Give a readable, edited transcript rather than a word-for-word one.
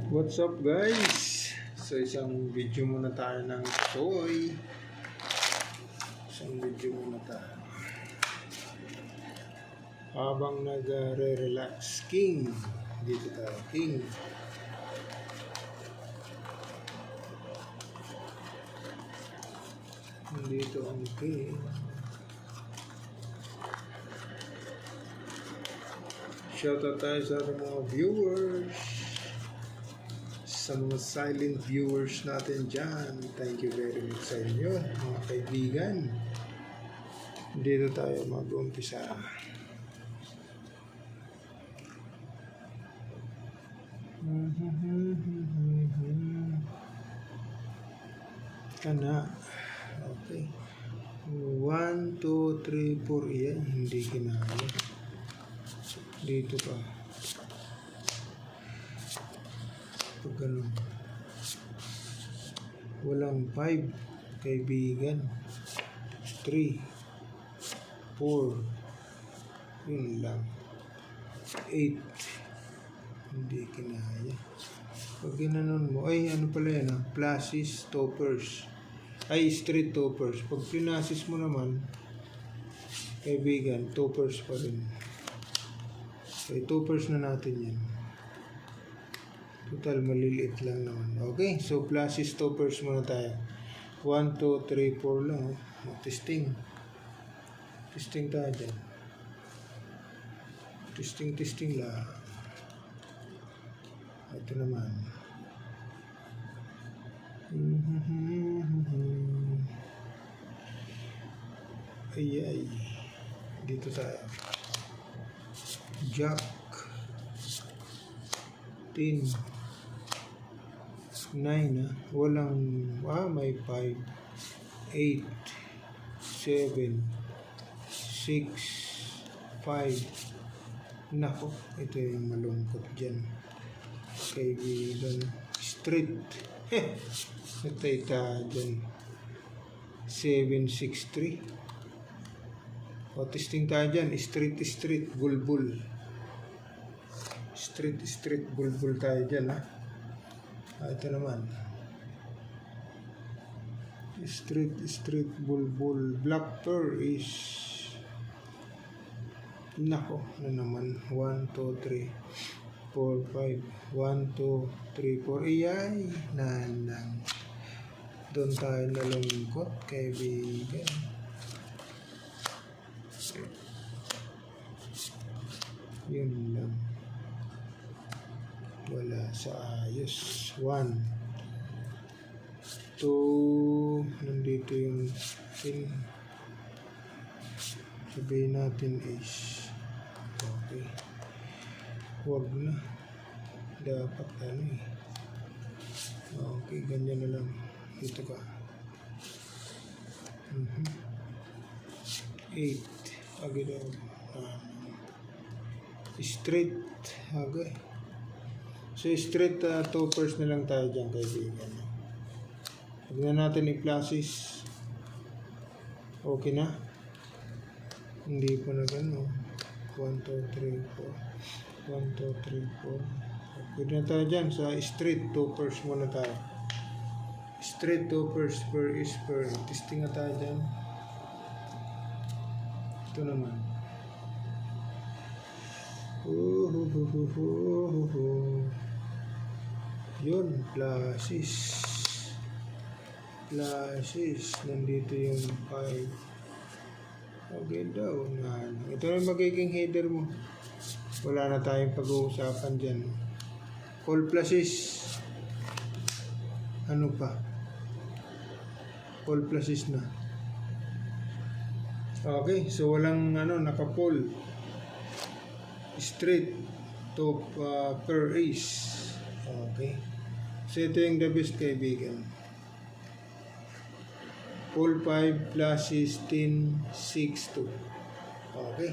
What's up guys? So isang video muna tayo ng toy. Isang video muna tayo. Habang nag-relax King. Dito tayo King. Dito ang King. Shoutout tayo sa ating mga viewers. Sa mga silent viewers natin dyan, thank you very much sa inyo, mga kaibigan. Dito tayo mag-umpisa. Kana. Okay. 1, 2, 3, 4. Yan, hindi kinaya. Dito pa. Ganun. Walang 5 kaibigan, 3, 4, yun lang, 8 hindi kinaya. Pag ginanon mo, ay ano pala yan plasis toppers, ay straight toppers. Pag pinasis mo naman kaibigan, toppers pa rin. Okay, toppers na natin yan. Total, maliliit lang naman. Okay, so plasis toppers muna tayo. 1, 2, 3, 4 lang. Testing. Testing tayo dyan. Testing lang. Ito naman. Ay. Dito tayo. Jack. 10. 9 walang may 5, 8, 7, 6, 5. Nako, ito yung malungkot dyan kaibigan. Street natay tayo dyan. 7, 6, 3. O testing tayo dyan. Street bulbul. Street bulbul tayo dyan ito naman street bulbul. Black pearl is nako na naman. 1, 2, 3, 4, 5. 1, 2, 3, 4. Iyay nanang doon tayo nalungkot kaibigan. Yun lang, wala sa ayos. 1, 2, nandito yung pin, sabihin natin is okay, wag na, dapat okay, ganyan na lang. Dito ka 8 agad straight agad. So straight toppers na lang tayo dyan kaibigan. Huwag na natin i-plasis. Okay na? Hindi pa na gano'n. 1, 2, 3, 4. 1, 2, 3, 4. Okay na tayo dyan. Sa straight toppers muna tayo. Straight toppers per is per. Testing na tayo dyan. Ito naman. Yun, plasis. Nandito yung 5. Okay daw. Ito na magiging header mo. Wala na tayong pag-uusapan dyan. All plasis. Ano pa? All plasis na. Okay, so walang naka-pull. Straight top per ace. Okay, so ito yung the best kaibigan. Full 5 plasis 10, 6, 2. Okay.